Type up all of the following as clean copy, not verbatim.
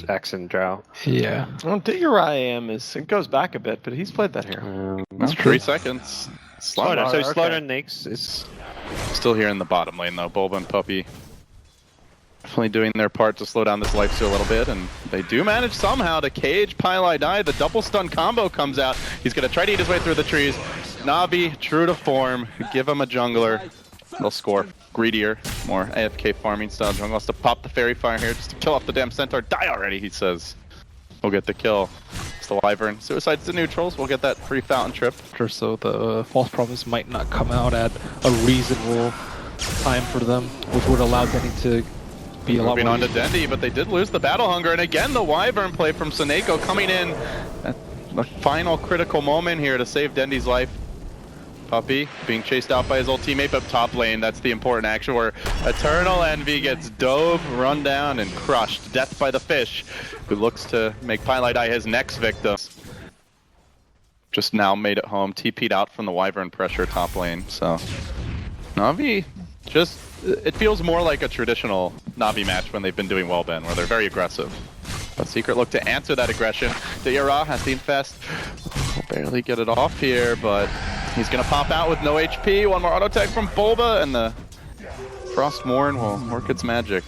just X and Drow. Yeah. Well, ditya-ra it goes back a bit, but he's played that here. That's 3 seconds. Slaughter. So okay. Slaughter and Nakes is Still here in the bottom lane though. Bulba and Puppey definitely doing their part to slow down this lifesteal a little bit, and they do manage somehow to cage pieliedie. The double stun combo comes out. He's gonna try to eat his way through the trees. Navi, true to form, give him a jungler. They'll score. Greedier, more AFK farming style jungle. Has to pop the fairy fire here just to kill off the damn centaur. Die already, he says. We'll get the kill. It's the Wyvern. Suicides to neutrals. We'll get that free fountain trip. So the false promise might not come out at a reasonable time for them, which would allow Dendy to be a lot Moving more on to Dendi, but they did lose the battle hunger. And again, the Wyvern play from SoNNeikO coming in at the final critical moment here to save Dendi's life. Puppey being chased out by his old teammate, but top lane, that's the important action where EternalEnvy gets dove, run down, and crushed. Death by the fish, who looks to make pieliedie his next victim. Just now made it home, TP'd out from the Wyvern pressure top lane, so Navi just, it feels more like a traditional Navi match when they've been doing well, Ben, where they're very aggressive. But Secret look to answer that aggression. ditya-ra has the infest. Will barely get it off here, but he's gonna pop out with no HP. One more auto tag from Bulba, and the Frostmourne will work its magic.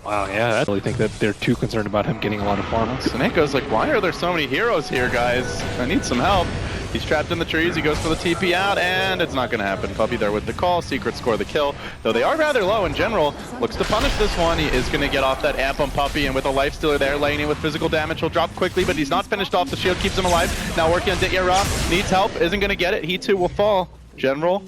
Wow, yeah, I really think that they're too concerned about him getting a lot of farm. SoNNeikO's like, why are there so many heroes here, guys? I need some help. He's trapped in the trees, he goes for the TP out, and it's not gonna happen. Puppey there with the call, Secret score the kill. Though they are rather low in general, looks to punish this one. He is gonna get off that amp on Puppey, and with a lifestealer there, laning with physical damage, he'll drop quickly, but he's not finished off. The shield keeps him alive. Now working on ditya-ra, needs help, isn't gonna get it. He too will fall. General,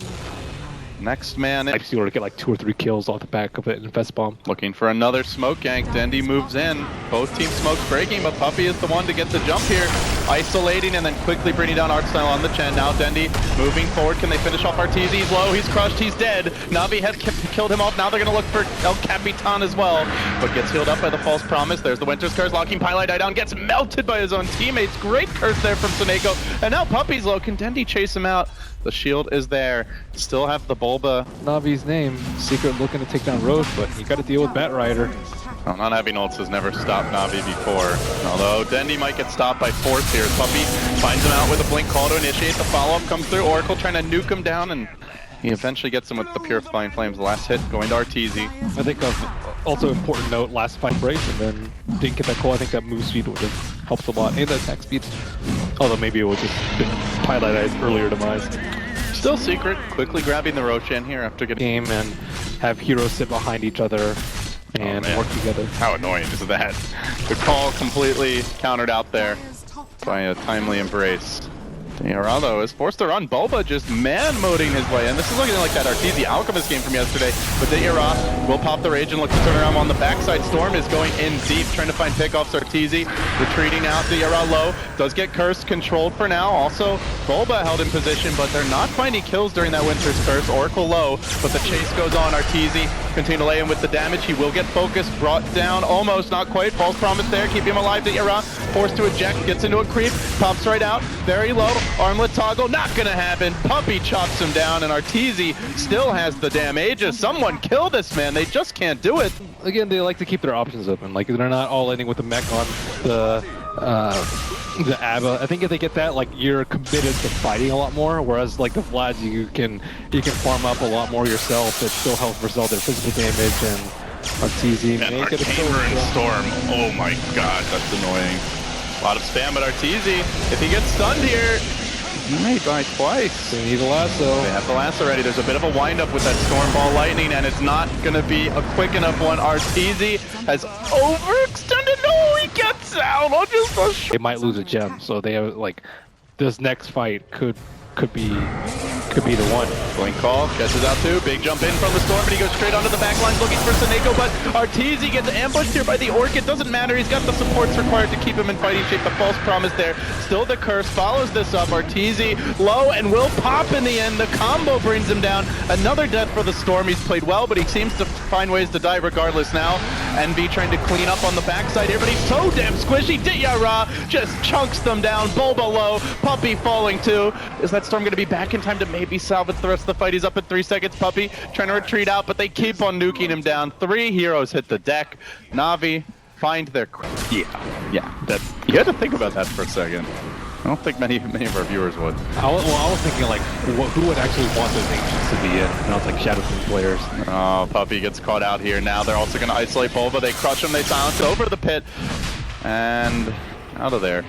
next man in. Like, you were to get like 2 or 3 kills off the back of it in Fest Bomb. Looking for another smoke gank. Dendi moves in. Both team smokes breaking, but Puppey is the one to get the jump here. Isolating and then quickly bringing down artstyle on the Chen. Now Dendi moving forward. Can they finish off Arteezy? He's low, he's crushed, he's dead. Navi has killed him off. Now they're going to look for El Capitan as well, but gets healed up by the false promise. There's the Winter's Curse, locking pieliedie down. Gets melted by his own teammates. Great curse there from SoNNeikO. And now Puppey's low. Can Dendi chase him out? The shield is there. Still have the Bulba. Navi's name. Secret looking to take down Roche, but you got to deal with Bat Rider. Well, not having ults has never stopped Navi before. Although Dendi might get stopped by force here. Puppey finds him out with a blink call to initiate. The follow-up comes through. Oracle trying to nuke him down, and he eventually gets him with the Purifying Flames. The last hit going to Arteezy. I think also important note, last fight breaks and then didn't get that call. I think that move speed would have helped a lot, and the attack speed. Although maybe it would just been pieliedie's earlier demise. Still Secret, quickly grabbing the Roshan here after getting Game and have heroes sit behind each other and work together. How annoying is that? The call completely countered out there by a timely embrace. ditya-ra though is forced to run. Bulba just man-moding his way in. This is looking like that Arteezy Alchemist game from yesterday. But ditya-ra will pop the rage and look to turn around on the backside. Storm is going in deep, trying to find pickoffs. Arteezy retreating out. ditya-ra low. Does get cursed, controlled for now. Also, Bulba held in position, but they're not finding kills during that Winter's Curse. Oracle low, but the chase goes on. Arteezy continue to lay in with the damage. He will get focused, brought down, almost, not quite. False promise there, keep him alive. ditya-ra forced to eject, gets into a creep, pops right out, very low. Armlet toggle, not gonna happen. Puppey chops him down, and Arteezy still has the damn Aegis. Someone kill this man, they just can't do it. Again, they like to keep their options open. Like, they're not all ending with the mech on the ABBA. I think if they get that, like, you're committed to fighting a lot more, whereas like the Vlads, you can farm up a lot more yourself. It still helps versus all their physical damage, and Arteezy And may get a kill. Arcane Rune Storm, oh my god, that's annoying. A lot of spam at Arteezy. If he gets stunned here, he may die twice. They need a lasso. They have the lasso ready. There's a bit of a wind-up with that Storm Ball Lightning, and it's not going to be a quick enough one. Arteezy has overextended. No, he gets out on just a They might lose a gem, so they have, like, this next fight could be the one. Blink call, catches out too. Big jump in from the Storm, but he goes straight onto the back line looking for SoNNeikO, but Arteezy gets ambushed here by the Orc. It doesn't matter, he's got the supports required to keep him in fighting shape. The false promise there. Still the curse, follows this up. Arteezy low and will pop in the end. The combo brings him down. Another death for the Storm. He's played well, but he seems to find ways to die regardless now. Envy trying to clean up on the backside here, but he's so damn squishy. ditya-ra just chunks them down. Bulba low, Puppey falling too. Is that Storm going to be back in time to maybe salvage the rest of the fight? He's up at 3 seconds. Puppey trying to retreat out, but they keep on nuking him down. 3 heroes hit the deck. Navi find their... Yeah. That, you had to think about that for a second. I don't think many of our viewers would. I was thinking like, who would actually want those agents to be in? And I was like, Shadow Team players. Oh, Puppey gets caught out here. Now they're also going to isolate Bulba. They crush him. They silence over the pit. And out of there.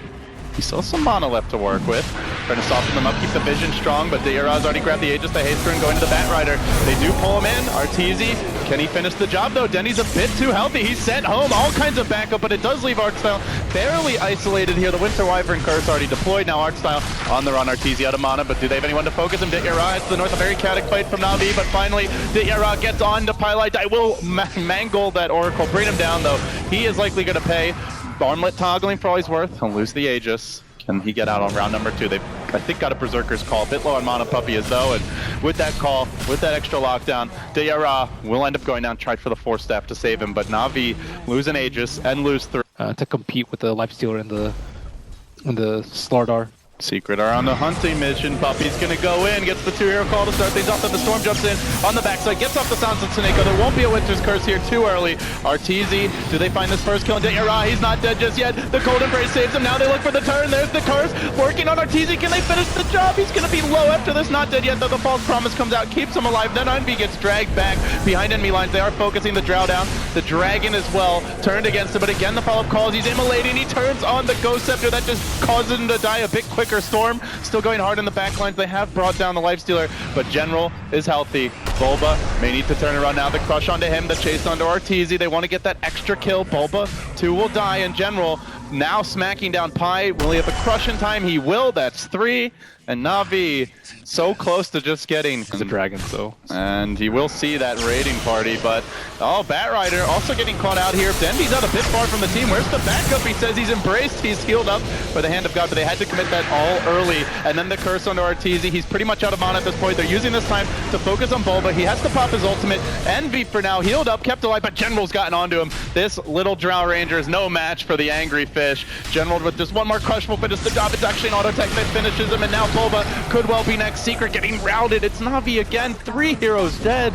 He still has some mana left to work with. Trying to soften them up, keep the vision strong, but ditya-ra's already grabbed the Aegis, the Haster, and going to the Batrider. They do pull him in. Arteezy, can he finish the job though? Dendi's a bit too healthy. He's sent home, all kinds of backup, but it does leave artstyle barely isolated here. The Winter Wyvern Curse already deployed. Now artstyle on the run. Arteezy out of mana, but do they have anyone to focus him? ditya-ra, it's the north, a very chaotic fight from Na'Vi, but finally ditya-ra gets on to pieliedie. Will mangle that Oracle, bring him down though. He is likely going to pay. Armlet toggling for all he's worth. He'll lose the Aegis. Can he get out on round number 2? They've, I think, got a Berserker's Call. A bit low on mana, Puppey is though, and with that call, with that extra lockdown, ditya-ra will end up going down, tried for the Force Staff to save him, but Na'Vi lose an Aegis and lose 3. To compete with the Lifestealer and the Slardar. Secret are on the hunting mission. Puppey's gonna go in, gets the 2-hero call to start things off, then the Storm jumps in on the backside, gets off the sounds of SoNNeikO. There won't be a Winter's Curse here too early. Arteezy, do they find this first kill? And ditya-ra, he's not dead just yet. The Cold Embrace saves him. Now they look for the turn. There's the curse working on Arteezy. Can they finish the job? He's gonna be low after this. Not dead yet though. The False Promise comes out, keeps him alive. Then Envy gets dragged back behind enemy lines. They are focusing the Drow down. The Dragon as well turned against him, but again the follow-up calls. He's immolating. He turns on the Ghost Scepter. That just causes him to die a bit quicker. Storm still going hard in the backlines. They have brought down the Lifestealer, but General is healthy. Bulba may need to turn around now. The crush onto him, the chase onto Arteezy. They want to get that extra kill. Bulba, 2 will die, and General now smacking down Pi. Will he have a crush in time? He will. That's 3. And Na'Vi so close to just getting The Dragon, so. and he will see that raiding party, but oh, Batrider also getting caught out here. Dendi's out a bit far from the team. Where's the backup? He says he's embraced, he's healed up by the hand of God, but they had to commit that all early. And then the curse onto Arteezy. He's pretty much out of mana at this point. They're using this time to focus on Bulba. He has to pop his ultimate. Envy for now, healed up, kept alive, but General's gotten onto him. This little Drow Ranger is no match for the Angry Fish. General with just one more crush will finish the job. It's actually an auto tech that finishes him, and now Bulba could well be next. Secret getting routed. It's Na'Vi again. 3 heroes dead.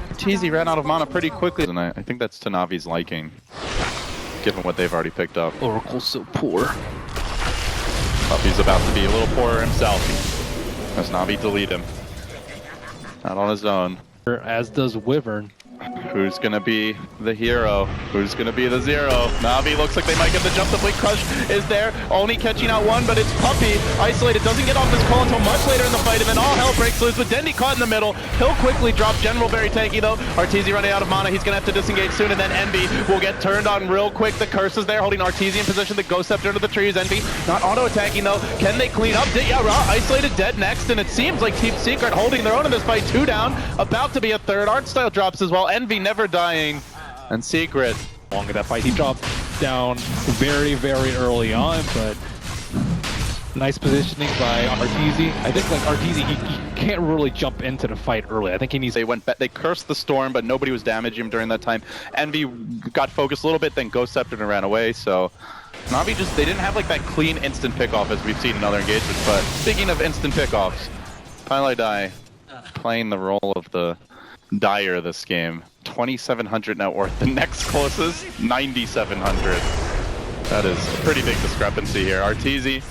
Arteezy ran out of mana pretty quickly, and I think that's to Navi's liking, given what they've already picked up. Oracle's so poor. Puppey's about to be a little poorer himself as Na'Vi delete him. Not on his own. As does Wyvern. Who's gonna be the hero? Who's gonna be the zero? Na'Vi looks like they might get the jump. The Blink Crush is there, only catching out one, but it's Puppey. Isolated, doesn't get off this call until much later in the fight, and then all hell breaks loose with Dendi caught in the middle. He'll quickly drop. General very tanky though. Arteezy running out of mana. He's gonna have to disengage soon, and then Envy will get turned on real quick. The curse is there, holding Arteezy in position. The Ghost Scepter into the trees. Envy not auto-attacking though. Can they clean up? ditya-ra isolated, dead next, and it seems like Team Secret holding their own in this fight. 2 down, about to be a 3rd. Artstyle drops as well. Envy never dying, and Secret. Long in that fight, he dropped down very, very early on, but nice positioning by Arteezy. I think like Arteezy, he can't really jump into the fight early. I think he needs. They cursed the Storm, but nobody was damaging him during that time. Envy got focused a little bit, then Ghost Scepter and ran away. So Na'Vi they didn't have like that clean instant pickoff as we've seen in other engagements. But speaking of instant pickoffs, pieliedie playing the role of the Dire this game. 2,700 net worth. The next closest, 9,700. That is a pretty big discrepancy here. Arteezy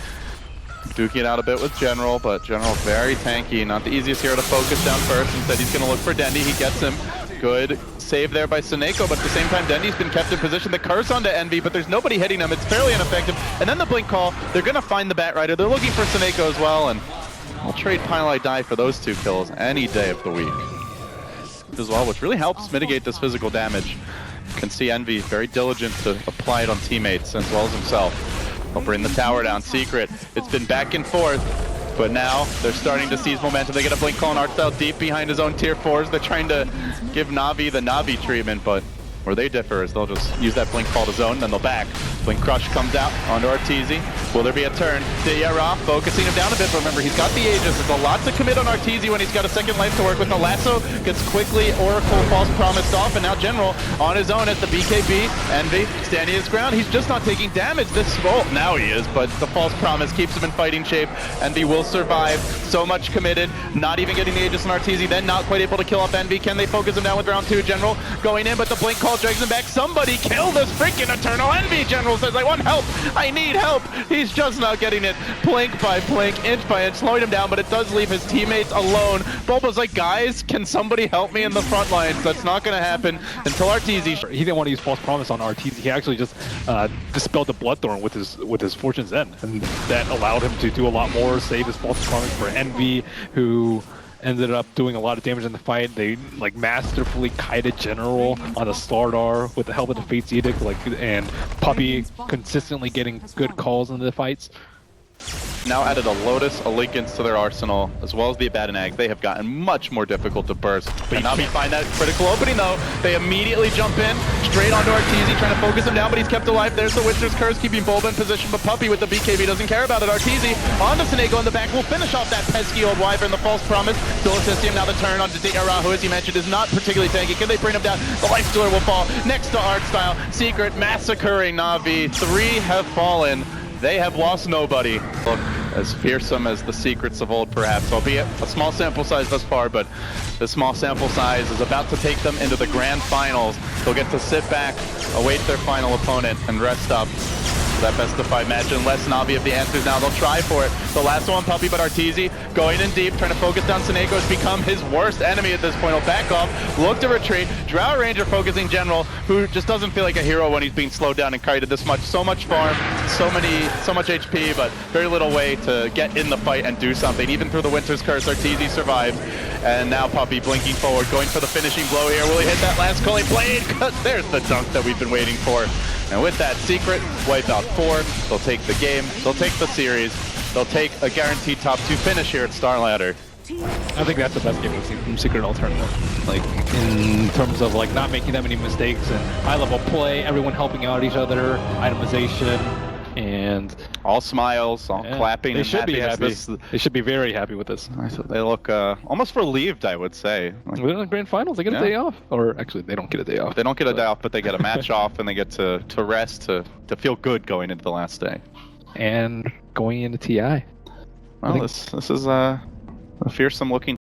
duking it out a bit with General, but General very tanky. Not the easiest hero to focus down first. Instead, he's going to look for Dendi. He gets him. Good save there by SoNNeikO, but at the same time, Dendi's been kept in position. The curse onto Envy, but there's nobody hitting him. It's fairly ineffective. And then the blink call. They're going to find the Batrider. They're looking for SoNNeikO as well, and I'll trade pieliedie for those 2 kills any day of the week as well, which really helps mitigate this physical damage. You can see Envy very diligent to apply it on teammates as well as himself. He'll bring the tower down. Secret, it's been back and forth, but now they're starting to seize momentum. They get a blink call on artstyle deep behind his own tier 4s. They're trying to give Na'Vi the Na'Vi treatment, but where they differ is they'll just use that blink call to zone, then they'll back. Blink Crush comes out onto Arteezy. Will there be a turn? ditya-ra focusing him down a bit, but remember, he's got the Aegis. There's a lot to commit on Arteezy when he's got a second life to work with. The lasso gets quickly Oracle False Promised off, and now General on his own at the BKB. Envy standing his ground. He's just not taking damage. Now he is, but the False Promise keeps him in fighting shape. Envy will survive. So much committed. Not even getting the Aegis on Arteezy, then not quite able to kill off Envy. Can they focus him down with round 2? General going in, but the Blink call drags him back. Somebody kill this freaking EternalEnvy! General says, I want help! I need help! He's just not getting it. Blink by blink, inch by inch, slowing him down, but it does leave his teammates alone. Bulba's like, guys, can somebody help me in the front lines? That's not going to happen until Arteezy. He didn't want to use False Promise on Arteezy. He actually just dispelled the Bloodthorn with his Fortune's End, and that allowed him to do a lot more, save his False Promise for Envy, who ended up doing a lot of damage in the fight. They like masterfully kited General on a Slardar with the help of the Fate's Edict, and Puppey consistently getting good calls into the fights. Now added a Lotus, a Linken's to their arsenal, as well as the Abaddon. They have gotten much more difficult to burst. And now we find that critical opening though. They immediately jump in, straight onto Arteezy, trying to focus him down, but he's kept alive. There's the Witcher's Curse, keeping Bulba in position, but Puppey with the BKB doesn't care about it. Arteezy onto SoNNeikO in the back will finish off that pesky old Wyvern, the False Promise. Still assisting him now the turn onto ditya-ra, who as you mentioned is not particularly tanky. Can they bring him down? The Life Stealer will fall next to artstyle. Secret massacring Na'Vi. 3 have fallen. They have lost nobody. Look, as fearsome as the secrets of old, perhaps, albeit a small sample size thus far, but the small sample size is about to take them into the grand finals. They'll get to sit back, await their final opponent, and rest up for that best of 5 match. Unless Na'Vi have the answers now, they'll try for it. The last one, Puppey, but Arteezy going in deep, trying to focus down SoNNeikO. Has become his worst enemy at this point. He'll back off, look to retreat. Drow Ranger focusing General, who just doesn't feel like a hero when he's being slowed down and kited this much. So much farm, so much HP, but very little way to get in the fight and do something. Even through the Winter's Curse, Arteezy survives. And now Puppey blinking forward, going for the finishing blow here. Will he hit that last Culling Blade? There's the dunk that we've been waiting for. And with that secret, wipe out 4. They'll take the game. They'll take the series. They'll take a guaranteed top 2 finish here at Starladder. I think that's the best game we've seen from Secret Alternative. Like, in terms of like not making that many mistakes and high-level play, everyone helping out each other, itemization, and all smiles, all clapping. They and should be happy. This, they should be very happy with this. they look almost relieved, I would say. Like, we're in the grand finals. They get a day off, or actually, they don't get a day off. They don't get a day off, but they get a match off, and they get to rest, to feel good going into the last day, and going into TI. Well, this is a fearsome looking